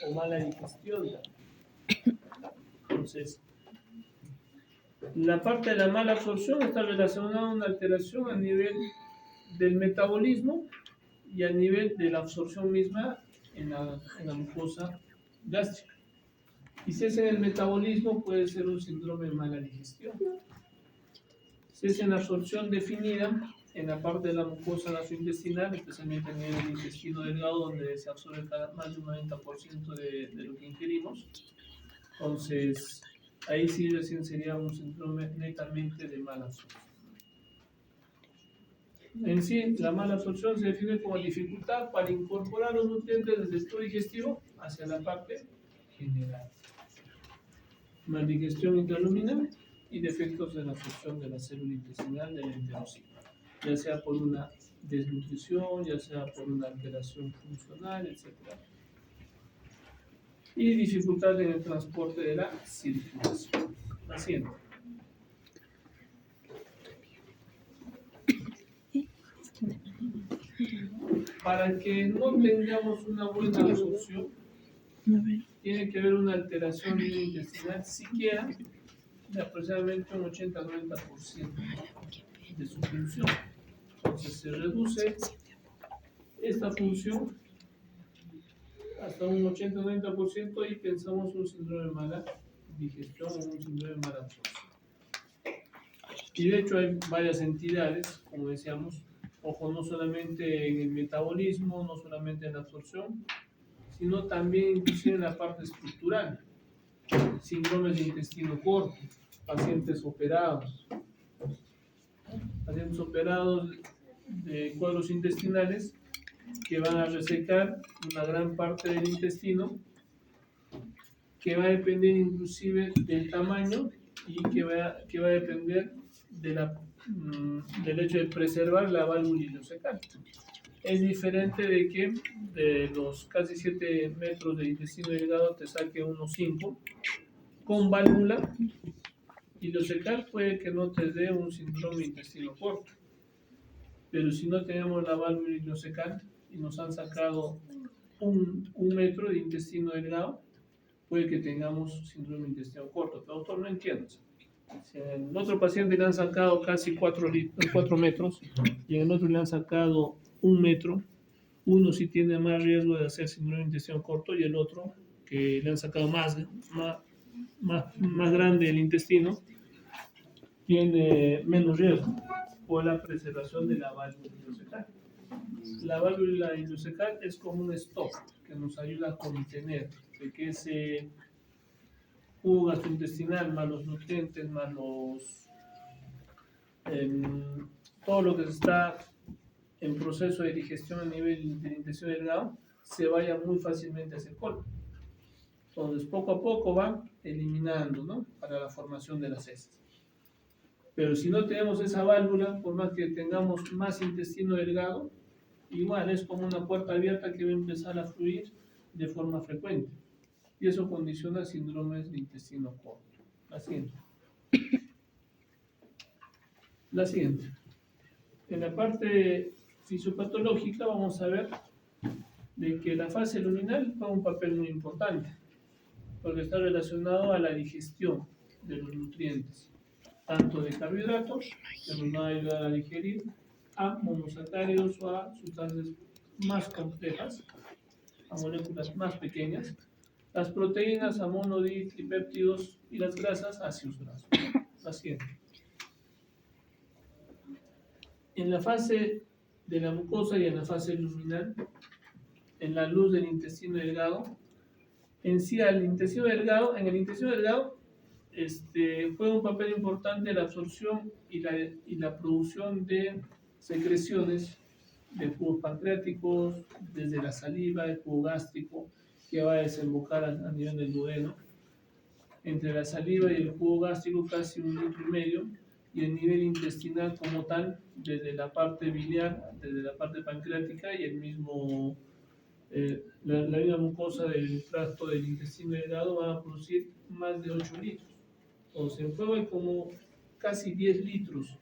o mala digestión. Entonces, la parte de la mala absorción está relacionada a una alteración a nivel del metabolismo y a nivel de la absorción misma en la mucosa gástrica. Y si es en el metabolismo, puede ser un síndrome de mala digestión. Si es en absorción definida, en la parte de la mucosa gastrointestinal, especialmente en el intestino delgado, donde se absorbe más de un 90% de lo que ingerimos, entonces ahí sí recién sería un síndrome netamente de mala absorción. En sí, la mala absorción se define como dificultad para incorporar los nutrientes desde el tubo digestivo hacia la parte general. Maldigestión intraluminal y defectos de la absorción de la célula intestinal del enterocito, ya sea por una desnutrición, ya sea por una alteración funcional, etc. Y dificultad en el transporte de la circulación. La siguiente. Para que no tengamos una buena absorción, tiene que haber una alteración a nivel intestinal siquiera de aproximadamente un 80-90% de su función. Entonces se reduce esta función hasta un 80-90% y pensamos un síndrome de mala digestión o un síndrome de mala absorción. Y de hecho hay varias entidades, como decíamos, ojo, no solamente en el metabolismo, no solamente en la absorción, sino también inclusive en la parte estructural. Síndromes de intestino corto, pacientes operados de cuadros intestinales que van a resecar una gran parte del intestino, que va a depender inclusive del tamaño y que va a depender del hecho de preservar la válvula ileocecal. Es diferente de que de los casi 7 metros de intestino delgado te saque unos 5 con válvula ileocecal, puede que no te dé un síndrome de intestino corto. Pero si no tenemos la válvula ileocecal y nos han sacado un metro de intestino delgado, puede que tengamos síndrome de intestino corto. Pero doctor, no entiendo. Si en el otro paciente le han sacado casi 4 metros y en el otro le han sacado 1 metro, uno sí tiene más riesgo de hacer síndrome de intestino corto y el otro, que le han sacado más grande el intestino, tiene menos riesgo por la preservación de la válvula ileocecal. La válvula ileocecal es como un stop que nos ayuda a contener de que ese jugo gastrointestinal, más los nutrientes, más todo lo que está en proceso de digestión a nivel del intestino delgado, se vaya muy fácilmente hacia el colon. Entonces, poco a poco va eliminando, ¿no?, para la formación de las heces. Pero si no tenemos esa válvula, por más que tengamos más intestino delgado, igual es como una puerta abierta que va a empezar a fluir de forma frecuente. Y eso condiciona síndromes de intestino corto. La siguiente. La siguiente. En la parte fisiopatológica vamos a ver de que la fase luminal juega un papel muy importante, porque está relacionado a la digestión de los nutrientes, tanto de carbohidratos, que nos van a ayudar a digerir, a monosacáridos o a sustancias más complejas, a moléculas más pequeñas, las proteínas, a monotripéptidos y las grasas, ácidos grasos. La siguiente. En la fase de la mucosa y en la fase luminal, en la luz del intestino delgado, en sí en el intestino delgado juega un papel importante la absorción y la producción de secreciones de jugos pancreáticos, desde la saliva, el jugo gástrico, que va a desembocar a nivel del duodeno. Entre la saliva y el jugo gástrico casi 1,5 litros, y el nivel intestinal como tal, desde la parte biliar, desde la parte pancreática y el mismo, la misma mucosa del tracto del intestino delgado va a producir más de 8 litros. Entonces, en juego hay como casi 10 litros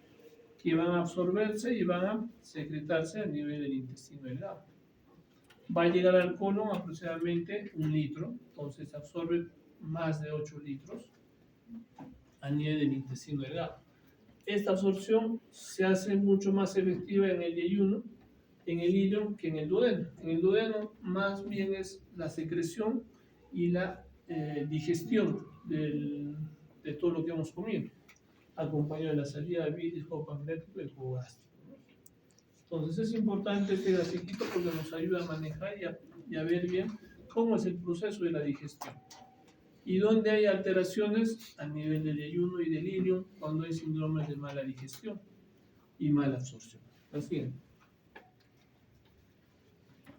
que van a absorberse y van a secretarse a nivel del intestino delgado. va a llegar al colon aproximadamente 1 litro, entonces absorbe más de 8 litros a nivel del intestino delgado. Esta absorción se hace mucho más efectiva en el yeyuno, en el ileum, que en el duodeno. En el duodeno más bien es la secreción y la digestión de todo lo que hemos comido, acompañado de la salida de bilis, jugo pancreático y jugo gástrico. Entonces es importante este grafiquito porque nos ayuda a manejar y a ver bien cómo es el proceso de la digestión. Y dónde hay alteraciones a nivel del ayuno y del ileum cuando hay síndromes de mala digestión y mala absorción. Así es.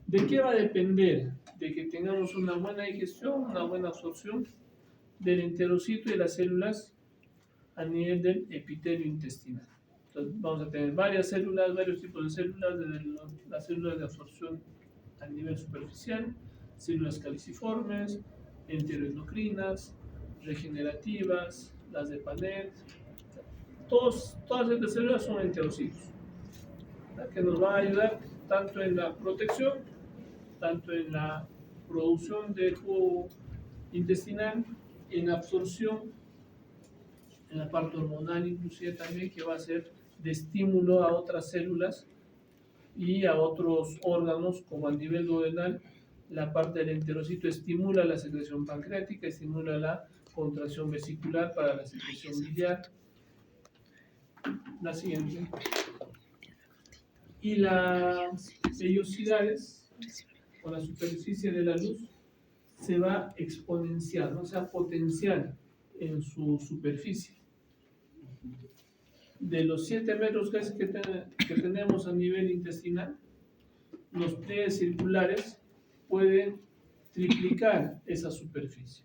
¿De qué va a depender? De que tengamos una buena digestión, una buena absorción del enterocito y de las células a nivel del epitelio intestinal. Entonces vamos a tener varias células, varios tipos de células, desde las células de absorción a nivel superficial, células caliciformes, enteroendocrinas, regenerativas, las de Panet. Todas estas células son enterocitos, ¿verdad? Que nos van a ayudar tanto en la protección, tanto en la producción de jugo intestinal, en la absorción, en la parte hormonal inclusive también, que va a ser de estímulo a otras células y a otros órganos, como a nivel duodenal. La parte del enterocito estimula la secreción pancreática, estimula la contracción vesicular para la secreción biliar. La siguiente. Y las vellosidades, o la superficie de la luz, se va exponencial, o sea, potencial en su superficie. De los 7 metros que tenemos a nivel intestinal, los pliegues circulares pueden triplicar esa superficie.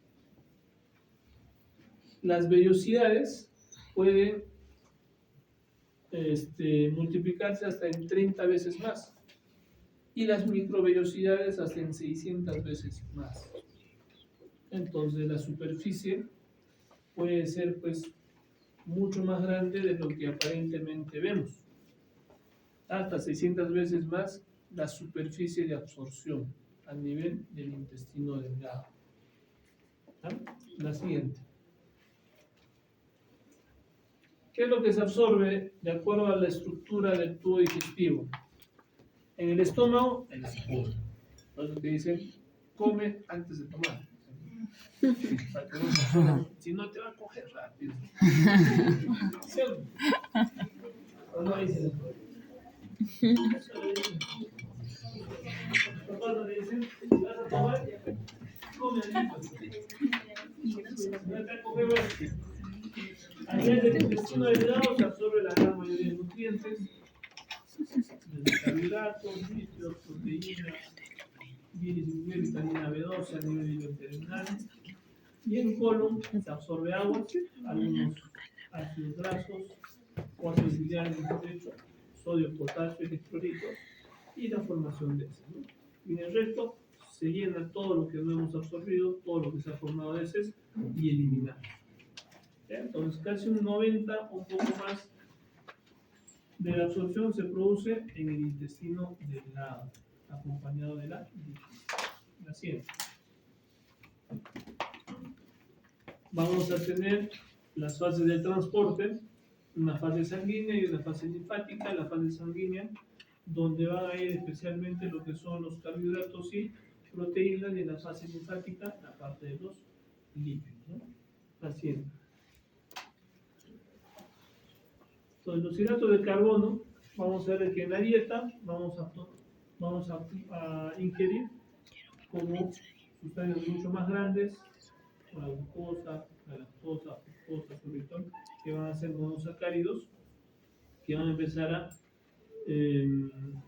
Las vellosidades pueden multiplicarse hasta en 30 veces más y las microvellosidades hasta en 600 veces más. Entonces la superficie puede ser pues mucho más grande de lo que aparentemente vemos, hasta 600 veces más la superficie de absorción a nivel del intestino delgado. La siguiente. ¿Qué es lo que se absorbe de acuerdo a la estructura del tubo digestivo? En el estómago, el alcohol. Por eso te dicen, come antes de tomar. Si no, te va a coger rápido. ¿Sí o no dicen eso? Los papás no le dicen, si vas a tomar, come antes. No te coges. A nivel del intestino delgado se absorbe la gran mayoría de nutrientes, desde carbohidratos, lípidos, proteínas, vitamina B12 a nivel ileointestinal. Y en colon se absorbe agua, algunos ácidos grasos, o ácidos biliares, sodio, potasio, electrolitos y la formación de heces, ¿no? Y en el resto se llena todo lo que no hemos absorbido, todo lo que se ha formado de heces y eliminado. Entonces casi un 90 o un poco más de la absorción se produce en el intestino delgado, acompañado de la digestión. La siguiente. Vamos a tener las fases de transporte, una fase sanguínea y una fase linfática. La fase sanguínea, donde van a ir especialmente lo que son los carbohidratos y proteínas, y en la fase linfática la parte de los lípidos, ¿no? La siguiente. Entonces, los hidratos de carbono, vamos a ver que en la dieta vamos a ingerir como sustancias mucho más grandes, la glucosa, la lactosa, fructosa, sorbitol, que van a ser monosacáridos, que van a empezar a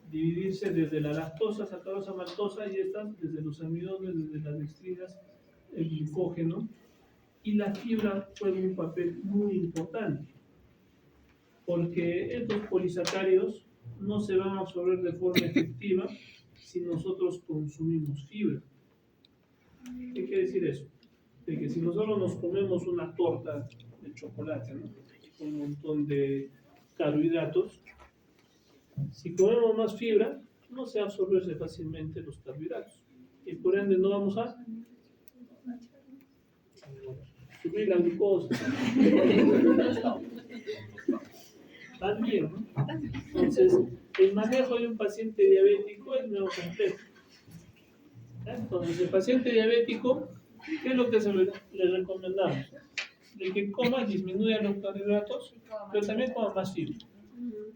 dividirse desde la lactosa, sacarosa, maltosa, y estas desde los almidones, desde las dextrinas, el glucógeno, y la fibra juega un papel muy importante, porque estos polisacáridos no se van a absorber de forma efectiva si nosotros consumimos fibra. ¿Qué quiere decir eso? De que si nosotros nos comemos una torta de chocolate, ¿no?, con un montón de carbohidratos, si comemos más fibra, no se absorben fácilmente los carbohidratos. Y por ende no vamos a subir la glucosa. También, ¿no? Entonces, el manejo de un paciente diabético es muy complejo. Entonces, el paciente diabético, ¿qué es lo que le recomendamos? De que coma, disminuya los carbohidratos, pero también coma más fibra,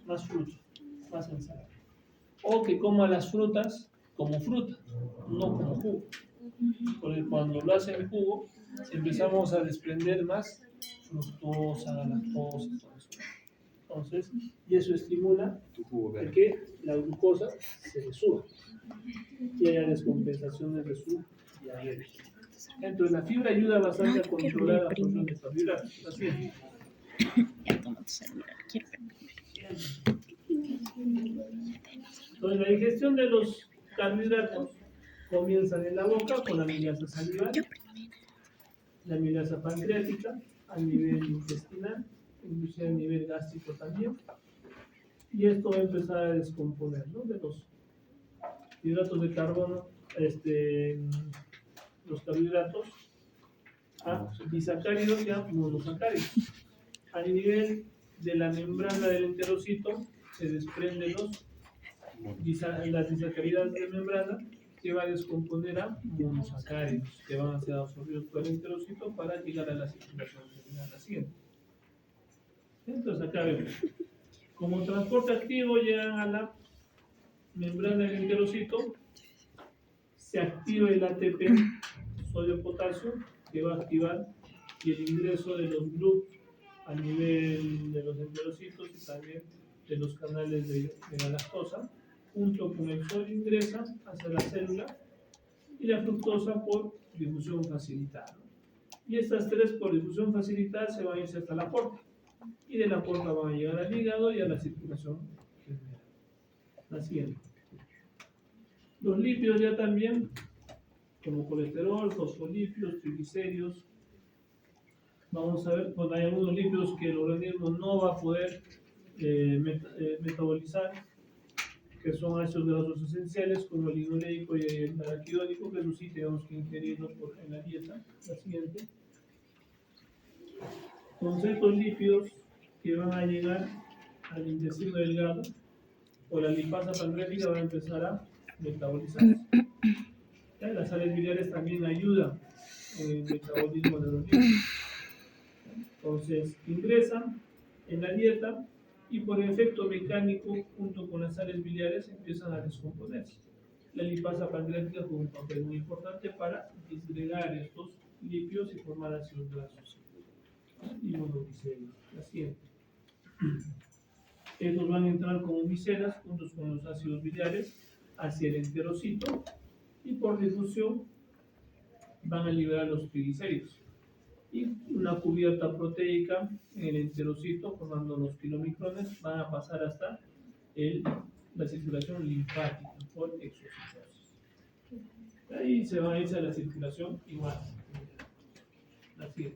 más fruta, más ensalada. O que coma las frutas como fruta, no como jugo. Porque cuando lo hace en jugo, empezamos a desprender más fructosa, lactosa, todo eso. Entonces, y eso estimula de que la glucosa se le suba y haya descompensaciones de su diabetes. Entonces, la fibra ayuda bastante a controlar la absorción de carbohidratos. Así es. Entonces, la digestión de los carbohidratos comienza en la boca con la amilasa salival, la amilasa pancreática, a nivel intestinal, inclusive a nivel gástrico también. Y esto va a empezar a descomponer, ¿no? De los hidratos de carbono, los carbohidratos, a disacáridos y a monosacáridos. A nivel de la membrana del enterocito se desprenden las disacáridas de membrana que va a descomponer a monosacáridos que van a ser absorbidos por el enterocito para llegar a la circulación celular. La siguiente. Entonces acá vemos, como transporte activo llegan a la membrana del enterocito, se activa el ATP sodio-potasio que va a activar y el ingreso de los GLUT a nivel de los enterocitos y también de los canales de la lactosa, junto con el sodio ingresa hacia la célula y la fructosa por difusión facilitada. Y estas tres por difusión facilitada se van a irse hasta la porta y de la porta van a llegar al hígado y a la circulación general. La siguiente. Los lípidos ya también, como colesterol, fosfolípidos, triglicéridos. Vamos a ver, pues hay algunos lípidos que el organismo no va a poder metabolizar, que son ácidos grasos esenciales, como el linoleico y el araquidónico, que eso sí tenemos que ingerirlo en la dieta. La siguiente. Entonces, estos lípidos que van a llegar al intestino delgado o la lipasa pancreática van a empezar a metabolizarse. Las sales biliares también ayudan en el metabolismo de los lípidos. Entonces, ingresan en la dieta y por efecto mecánico, junto con las sales biliares, empiezan a descomponerse. La lipasa pancreática juega un papel muy importante para disgregar estos lípidos y formar ácidos grasos y monoglicéridos. La siguiente. Estos van a entrar como micelas juntos con los ácidos biliares hacia el enterocito y por difusión van a liberar los triglicéridos y una cubierta proteica en el enterocito formando los kilomicrones van a pasar hasta la circulación linfática por exocitosis. Ahí se va a irse a la circulación igual. Así.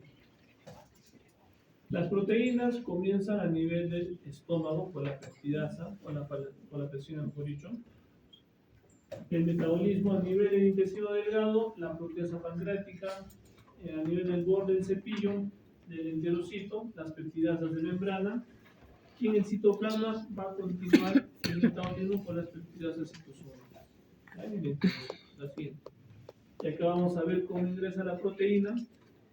Las proteínas comienzan a nivel del estómago por la peptidasa o por la pepsina, mejor dicho. El metabolismo a nivel del intestino delgado, la proteasa pancreática, a nivel del borde del cepillo, del enterocito, las peptidasas de membrana, y en el citoplasma va a continuar el metabolismo por las peptidasas citosólicas. Así. Y acá vamos a ver cómo ingresa la proteína,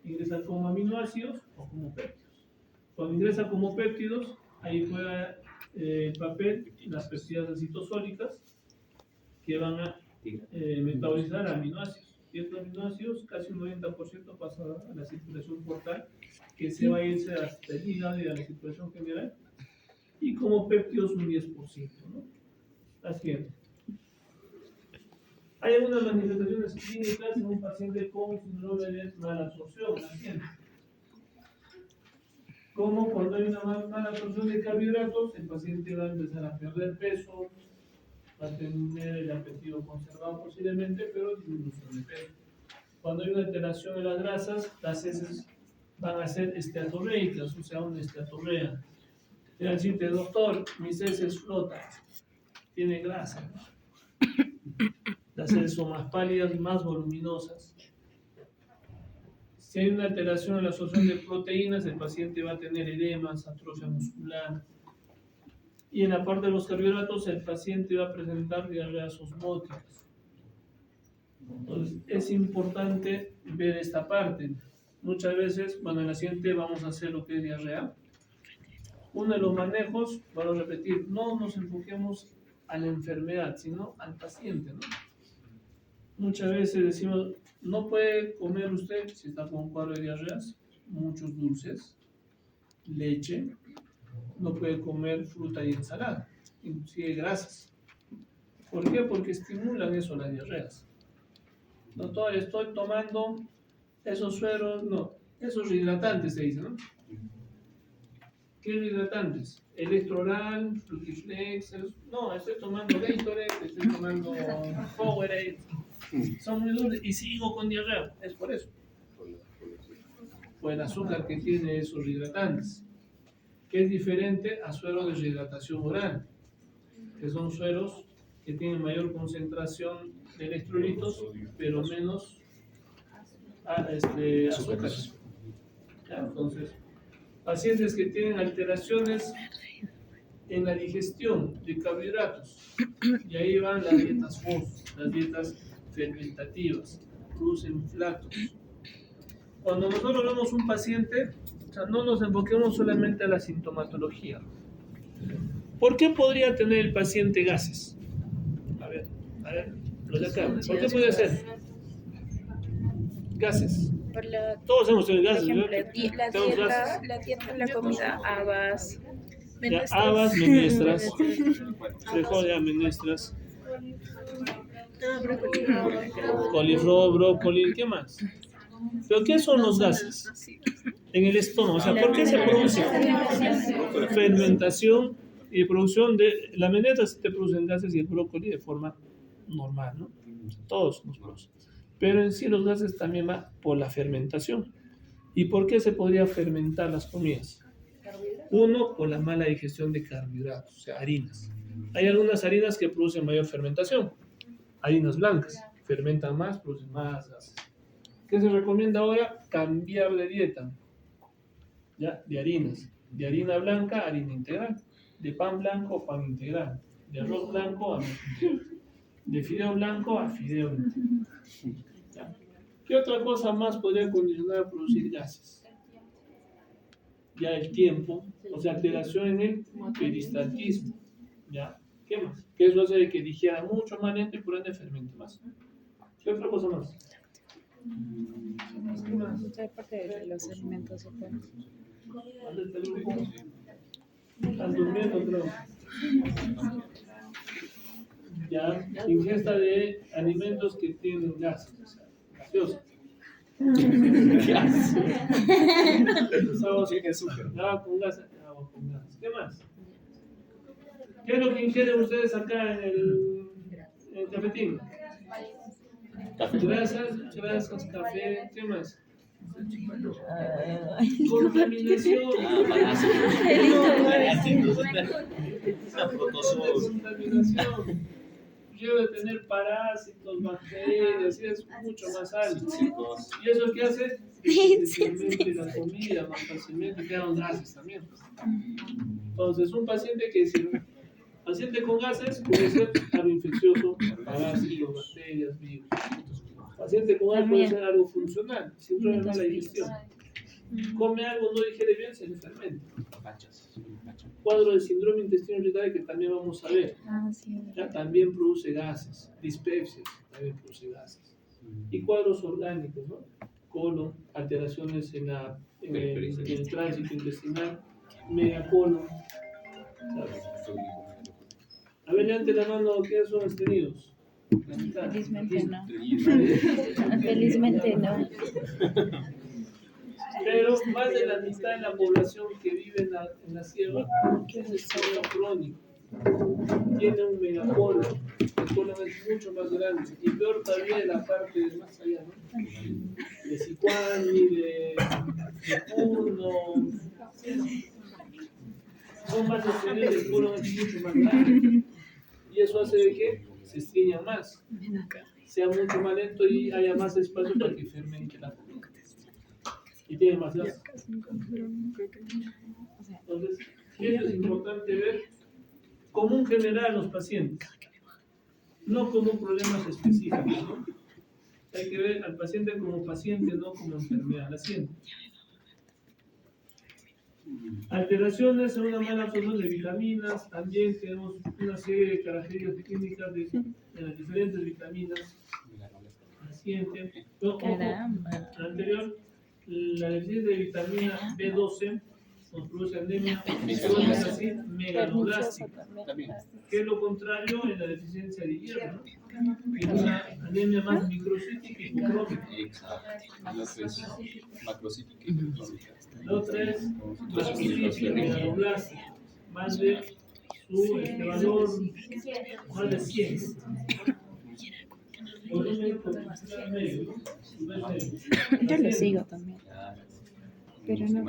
ingresa como aminoácidos o como péptidos. Cuando ingresa como péptidos, ahí juega el papel las peptidasas citosólicas que van a metabolizar aminoácidos. Y estos aminoácidos, casi un 90% pasa a la circulación portal, que se va a irse hasta el hígado y a la circulación general. Y como péptidos un 10%, ¿no? Así es. Hay algunas manifestaciones clínicas en un paciente con síndrome de mala absorción. Como cuando hay una mala absorción de carbohidratos, el paciente va a empezar a perder peso, va a tener el apetito conservado posiblemente, pero disminución de peso. Cuando hay una alteración de las grasas, las heces van a ser esteatoreicas, o sea, una esteatorrea. Quiere decirte, doctor, mis heces flotan, tiene grasa. las heces son más pálidas, más voluminosas. Si hay una alteración en la absorción de proteínas, el paciente va a tener edemas, atrofia muscular. Y en la parte de los carbohidratos, el paciente va a presentar diarreas osmóticas. Entonces, es importante ver esta parte. Muchas veces, cuando en la siguiente vamos a hacer lo que es diarrea, uno de los manejos, vamos a repetir, no nos enfoquemos a la enfermedad, sino al paciente, ¿no? Muchas veces decimos, no puede comer usted, si está con un cuadro de diarreas, muchos dulces, leche, no puede comer fruta y ensalada, inclusive grasas. ¿Por qué? Porque estimulan eso las diarreas. Doctor, estoy tomando esos sueros, no, esos hidratantes se dice, ¿no? ¿Qué hidratantes? Electroral, Frutiflex, no, estoy tomando Gatorade, estoy tomando Powerade, son muy dulces y sigo con diarrea, es por eso. Por el azúcar que tiene esos hidratantes, que es diferente a sueros de rehidratación oral, que son sueros que tienen mayor concentración de electrolitos, pero menos azúcares. Entonces, pacientes que tienen alteraciones en la digestión de carbohidratos, y ahí van las dietas FOS, las dietas fermentativas, producen flatos. Cuando nosotros vemos un paciente, o sea, no nos enfoquemos solamente a la sintomatología. ¿Por qué podría tener el paciente gases? A ver, los de acá. ¿Por qué puede ser? Gases. Todos hemos tenido gases, ¿no? La dieta, la comida, habas, habas, menestras, frijol, menestras, coliflor, brócoli, ¿qué más? ¿Pero qué son los gases? En el estómago, o sea, ¿por qué se produce? Fermentación y producción de la menestra se te producen gases y el brócoli de forma normal, ¿no? Todos nos producen. Pero en sí los gases también van por la fermentación. ¿Y por qué se podría fermentar las comidas? Uno, por la mala digestión de carbohidratos, o sea, harinas. Hay algunas harinas que producen mayor fermentación. Harinas blancas, fermentan más, producen más gases. ¿Qué se recomienda ahora? Cambiar de dieta, ¿ya? De harinas. De harina blanca, harina integral. De pan blanco, pan integral. De arroz blanco, arroz integral. De fideo blanco a fideo integral. ¿Ya? ¿Qué otra cosa más podría condicionar a producir gases? Ya el tiempo, o sea, alteración en el peristaltismo. ¿Ya? ¿Qué más? Que eso hace que digiera mucho más lento y por ende fermente más. ¿Qué otra cosa más? Otra parte de los alimentos. Están durmiendo, creo. Ya, ingesta de alimentos que tienen gases, o sea, gaseosa. Agua con gas. ¿Qué más? ¿Qué es lo que ingieren ustedes acá en el cafetín? Grasas, café, ¿qué más? Contaminación. Contaminación. Debe tener parásitos, bacterias, y es mucho más alto. ¿Y eso qué hace? Que se fermente la comida más fácilmente, quedan gases también. Entonces, un paciente que paciente con gases puede ser algo infeccioso, parásitos, bacterias, virus. Paciente con gases puede ser algo funcional, síndrome de mala digestión. Come algo, no digiere bien, se le fermenta. Cuadro de síndrome intestino irritable que también vamos a ver. Ya también produce gases. Dispepsia también produce gases. Y cuadros orgánicos, ¿no? Colon, alteraciones en el tránsito intestinal, megacolon. A ver, levante la mano, ¿qué son estenidos? Felizmente no. Felizmente no. Pero más de la mitad de la población que vive en la sierra es estado crónico. Tiene un megacolon. El colon es mucho más grande. Y peor todavía de la parte de más allá, ¿no? De Sicuani, de Puno. Son más extendidos, el colon es mucho más grande. Y eso hace de que se estriña más, sea mucho más lento y haya más espacio para que fermente la comida. Y tiene más gas. Entonces, esto es importante ver como un general los pacientes, no como problemas específicos, ¿no? Hay que ver al paciente, no como enfermedad. La siguiente. Alteraciones en una mala absorción de vitaminas. También tenemos una serie de características clínicas de las diferentes vitaminas. La siguiente. Caramba. La anterior, la deficiencia de vitamina B12 nos produce anemia, es así, megaloblastia, que es lo contrario en la deficiencia de hierro, ¿no? Es una anemia más microcítica y hipocrómica. La otra es macrocítica y microcítica. La otra es macrocítica y megaloblastia, más de su valor, más de 100. Yo lo sigo también. Pero no.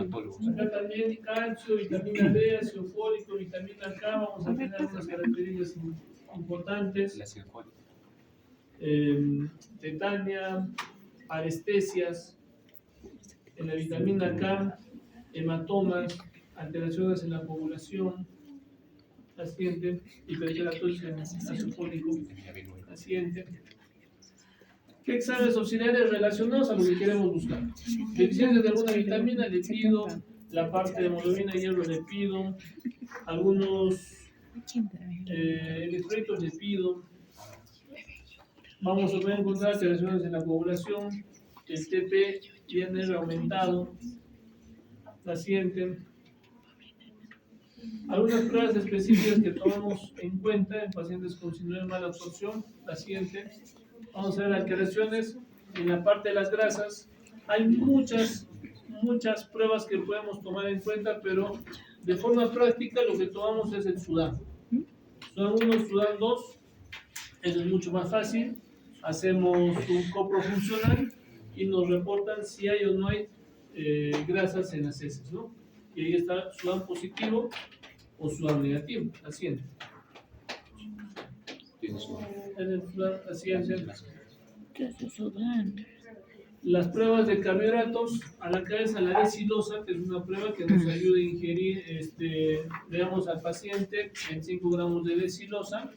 Acá también calcio, vitamina D, ácido fólico, vitamina K, vamos a tener algunas características importantes. Tetania, parestesias, en la vitamina K, hematomas, alteraciones en la población, la siguiente, hiperkeratosis en ácido fólico, la siguiente. ¿Qué exámenes auxiliares relacionados a lo que queremos buscar? Deficiencias de alguna vitamina, le pido, la parte de hemoglobina, hierro, le pido, algunos electrolitos, le pido. Vamos a poder encontrar alteraciones en la población, el TP viene aumentado, la siguiente. Algunas pruebas específicas que tomamos en cuenta en pacientes con síndrome de mala absorción, la siguiente. Vamos a ver alteraciones en la parte de las grasas. Hay muchas pruebas que podemos tomar en cuenta, pero de forma práctica lo que tomamos es el SUDAM. SUDAM 1, SUDAM 2, eso es mucho más fácil. Hacemos un copro funcional y nos reportan si hay o no hay grasas en las heces, ¿no? Y ahí está SUDAM positivo o SUDAM negativo. La siguiente. Las pruebas de carbohidratos, a la cabeza la desilosa, que es una prueba que nos ayuda a ingerir, le damos al paciente 25 gramos de desilosa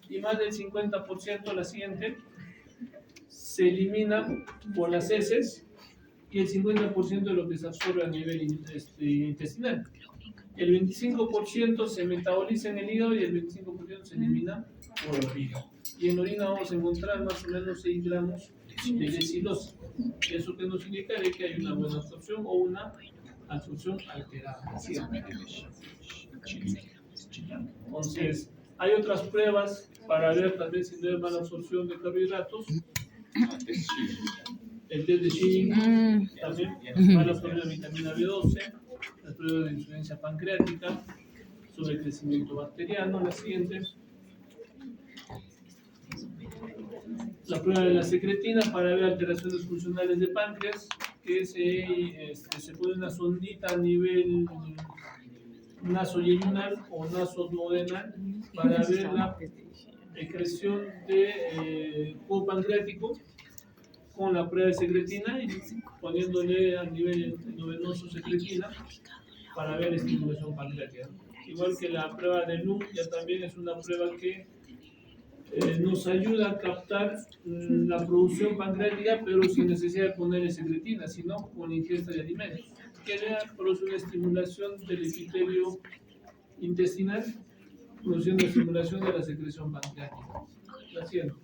y más del 50%, la siguiente, se elimina por las heces y el 50% de lo que se absorbe a nivel intestinal. El 25% se metaboliza en el hígado y el 25% se elimina por la orina. Y en la orina vamos a encontrar más o menos 6 gramos de desilosa. Eso que nos indica de que hay una buena absorción o una absorción alterada. ¿Sí? Entonces, hay otras pruebas para ver también si no hay mala absorción de carbohidratos. El test de Sheehan también, mala absorción de vitamina B12, las pruebas de insuficiencia pancreática, sobre el crecimiento bacteriano, la siguiente. La prueba de la secretina para ver alteraciones funcionales de páncreas, que se pone una sondita a nivel nasoyeyunal o nasoduodenal para ver la excreción de jugo pancreático con la prueba de secretina y poniéndole a nivel endovenoso secretina para ver estimulación pancreática. Igual que la prueba de NUM, ya también es una prueba que nos ayuda a captar la producción pancreática, pero sin necesidad de ponerle secretina, sino con ingesta de alimentos, que produce una estimulación del epitelio intestinal, produciendo estimulación de la secreción pancreática. La siguiente.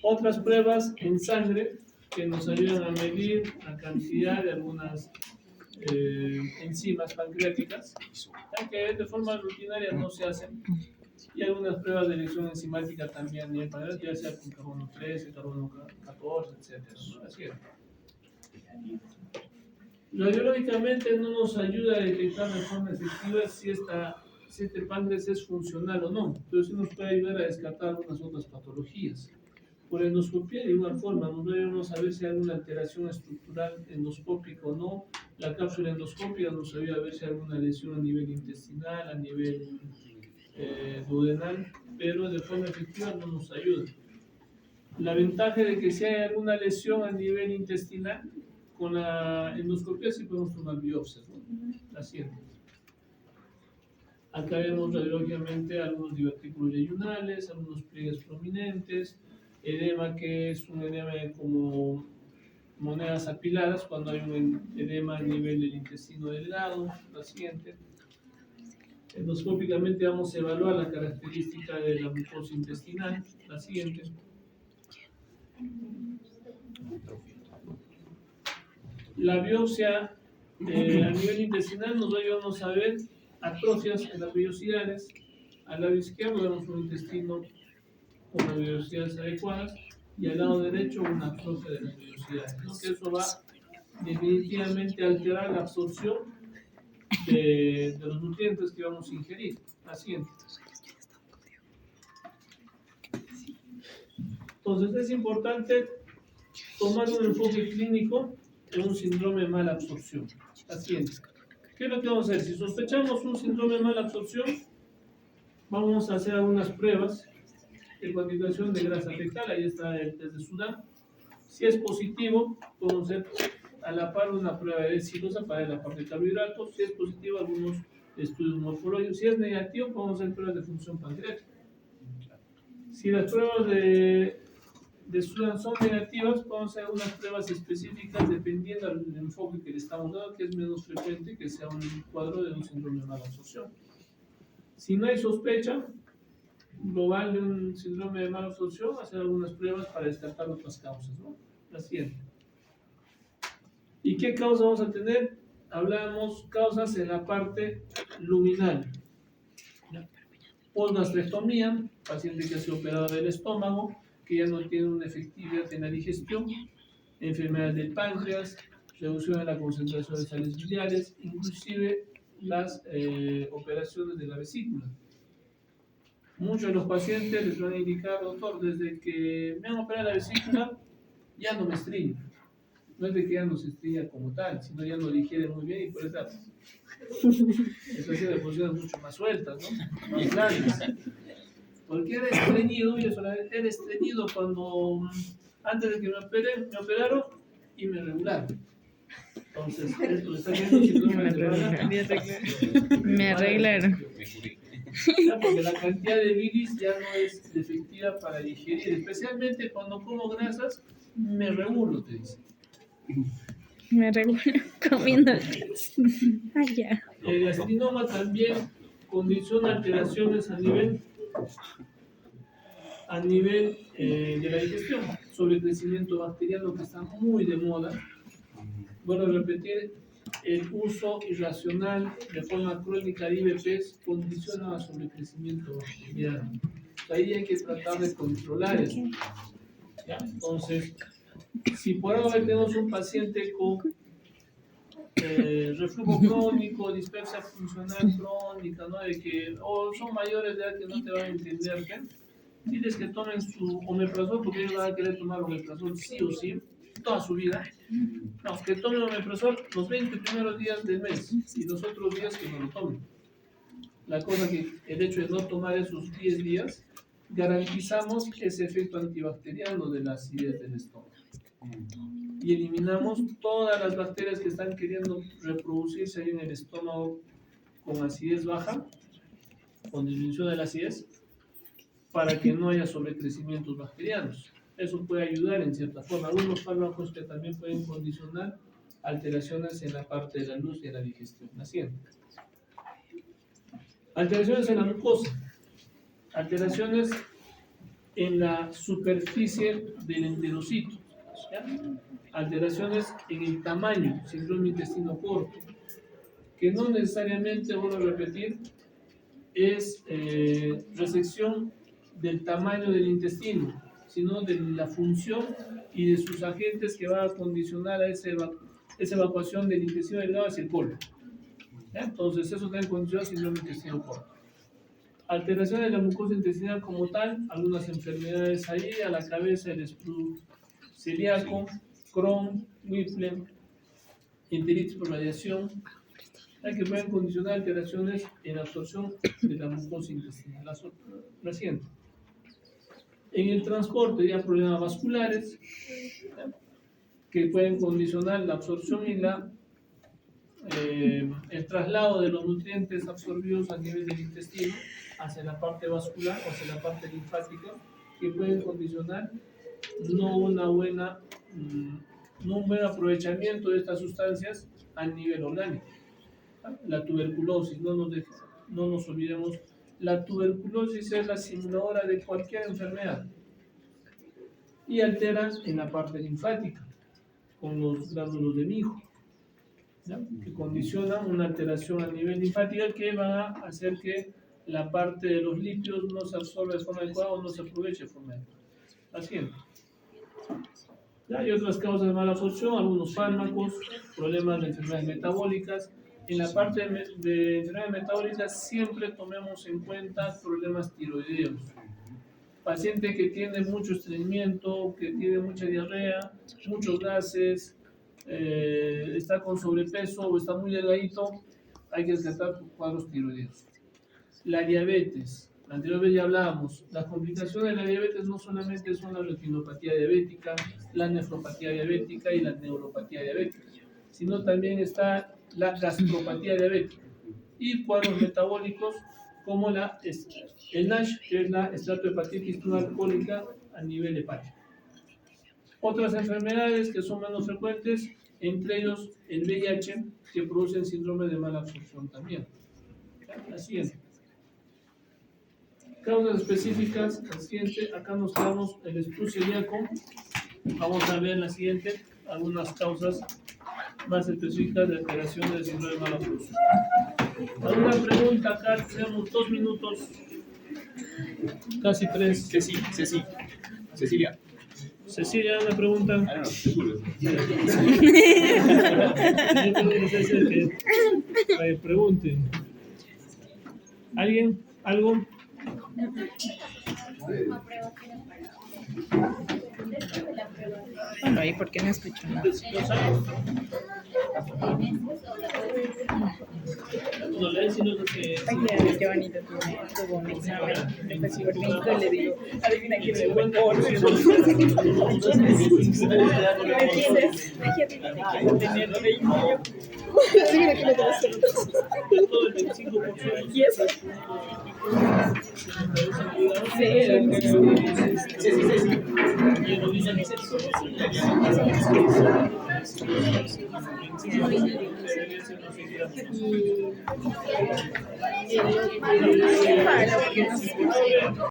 Otras pruebas en sangre que nos ayudan a medir la cantidad de algunas enzimas pancreáticas, que de forma rutinaria no se hacen, y algunas pruebas de elección enzimática también, ya sea con carbono 13, carbono 14, etc. Así es. Radiológicamente no nos ayuda a detectar de forma efectiva si este páncreas es funcional o no, pero sí nos puede ayudar a descartar algunas otras patologías. Por endoscopía, de igual forma, nos va a ayudar a saber si hay alguna alteración estructural endoscópica o no, La cápsula endoscópica nos ayuda a ver si hay alguna lesión a nivel intestinal, a nivel duodenal, pero de forma efectiva no nos ayuda. La ventaja de que si hay alguna lesión a nivel intestinal, con la endoscopia sí podemos tomar biopsias, ¿no? La siguiente. Acá vemos radiológicamente algunos divertículos yeyunales, algunos pliegues prominentes, edema que es un edema como monedas apiladas cuando hay un edema a nivel del intestino delgado. La siguiente. Endoscópicamente vamos a evaluar la característica de la mucosa intestinal. La siguiente. La biopsia a nivel intestinal nos va a ayudar a saber atrofias en las vellosidades. Al lado izquierdo vemos un intestino con las vellosidades adecuadas y al lado derecho una atrofia de las vellosidades, ¿no? Que eso va definitivamente a alterar la absorción de los nutrientes que vamos a ingerir. La siguiente. Entonces es importante tomar un enfoque clínico en un síndrome de mala absorción. La siguiente. ¿Qué es lo que vamos a hacer? Si sospechamos un síndrome de mala absorción, vamos a hacer algunas pruebas de cuantificación de grasa fecal. Ahí está el test de Sudán. Si es positivo, podemos hacer a la par una prueba de silosa para la parte de carbohidratos. Si es positivo, algunos estudios morfológicos. Si es negativo, podemos hacer pruebas de función pancreática. Si las pruebas de Sudán son negativas, podemos hacer unas pruebas específicas dependiendo del enfoque que le estamos dando, que es menos frecuente que sea un cuadro de un síndrome de mala absorción. Si no hay sospecha global de un síndrome de mala absorción, hacer algunas pruebas para descartar otras causas, ¿no? La siguiente. ¿Y qué causas vamos a tener? Hablamos causas en la parte luminal. Posgastrectomía, paciente que ha sido operado del estómago, que ya no tiene una efectividad en la digestión, enfermedades del páncreas, reducción de la concentración de sales biliares, inclusive las operaciones de la vesícula. Muchos de los pacientes les van a indicar, doctor, desde que me han operado la vesícula, ya no me estrillo. No es de que ya no se estrella como tal, sino ya no digiere muy bien y por eso de posiciones mucho más sueltas, ¿no? Más grandes. Porque era estreñido, yo solamente era estreñido cuando, antes de que me operaron y me regularon. Entonces, esto está viendo si no Me arreglaron. Porque la cantidad de bilis ya no es efectiva para digerir, especialmente cuando como grasas, me regulo, te dice. Me regulo comiendo. Ay, ya. El gastrinoma también condiciona alteraciones a nivel de la digestión, sobrecrecimiento bacteriano que está muy de moda. Bueno, repetir, el uso irracional de forma crónica de IVPs condiciona el sobrecrecimiento bacteriano. Ahí hay que tratar de controlar eso. ¿Ya? Entonces, si por ahora tenemos un paciente con reflujo crónico, dispepsia funcional crónica, ¿no? De que son mayores de edad que no te van a entender, ¿qué? Diles que tomen su omeprazol porque ellos van a querer tomar omeprazol sí o sí, toda su vida. No, que tomen omeprazol los 20 primeros días del mes y los otros días que no lo tomen. La cosa que el hecho de no tomar esos 10 días, garantizamos ese efecto antibacteriano de la acidez del estómago. Y eliminamos todas las bacterias que están queriendo reproducirse ahí en el estómago con acidez baja, con disminución de la acidez, para que no haya sobrecrecimientos bacterianos. Eso puede ayudar en cierta forma. Algunos fármacos que también pueden condicionar alteraciones en la parte de la luz y de la digestión. La siguiente. Alteraciones en la mucosa. Alteraciones en la superficie del enterocito. ¿Ya? Alteraciones en el tamaño, síndrome intestino corto, que no necesariamente, vuelvo a repetir, es resección del tamaño del intestino, sino de la función y de sus agentes que van a condicionar a esa evacuación del intestino delgado hacia el colon. ¿Ya? Entonces, eso también condiciona síndrome intestino corto. Alteración de la mucosa intestinal como tal, algunas enfermedades ahí, a la cabeza, el estrudo celíaco, Crohn, Whipple, enteritis por radiación, que pueden condicionar alteraciones en la absorción de la mucosa intestinal. La siguiente. En el transporte ya problemas vasculares, ¿ya?, que pueden condicionar la absorción y el traslado de los nutrientes absorbidos a nivel del intestino hacia la parte vascular o hacia la parte linfática, que pueden condicionar no un buen aprovechamiento de estas sustancias a nivel orgánico. La tuberculosis, no nos olvidemos, la tuberculosis es la simuladora de cualquier enfermedad y altera en la parte linfática con los gránulos de mijo, ¿ya?, que condicionan una alteración a nivel linfática que va a hacer que la parte de los lípidos no se absorba de forma adecuada o no se aproveche de forma adecuada. Así es. Hay otras causas de mala absorción, algunos fármacos, problemas de enfermedades metabólicas. En la parte de enfermedades metabólicas siempre tomemos en cuenta problemas tiroideos. Paciente que tiene mucho estreñimiento, que tiene mucha diarrea, muchos gases, está con sobrepeso o está muy delgadito, hay que descartar cuadros tiroideos. La diabetes, la anterior vez ya hablábamos, las complicaciones de la diabetes no solamente son la retinopatía diabética, la nefropatía diabética y la neuropatía diabética, sino también está la gastropatía diabética y cuadros metabólicos como el NASH, que es la esteatohepatitis no alcohólica a nivel hepático. Otras enfermedades que son menos frecuentes, entre ellos el VIH, que producen síndrome de mala absorción también. La siguiente. Causas específicas, la siguiente, acá nos quedamos el estrus celíaco. Vamos a ver la siguiente, algunas causas más específicas de alteración del síndrome de mala absorción. ¿Alguna pregunta? Acá tenemos 2 minutos, casi 3. Cecilia. Cecilia, una pregunta. No, seguro. Pregunten. ¿Alguien? ¿Algo? Bueno, ¿y por qué no escucho nada? No le decimos lo que... Ay, qué bonito tuvo un examen. Me fue súper bonito y le digo, adivina quién me fue por. ¿Me entiendes? Dije, adivina quién tenía el rey mío. Adivina quién me tenía el todo el 25%. ¿Y eso? Sí.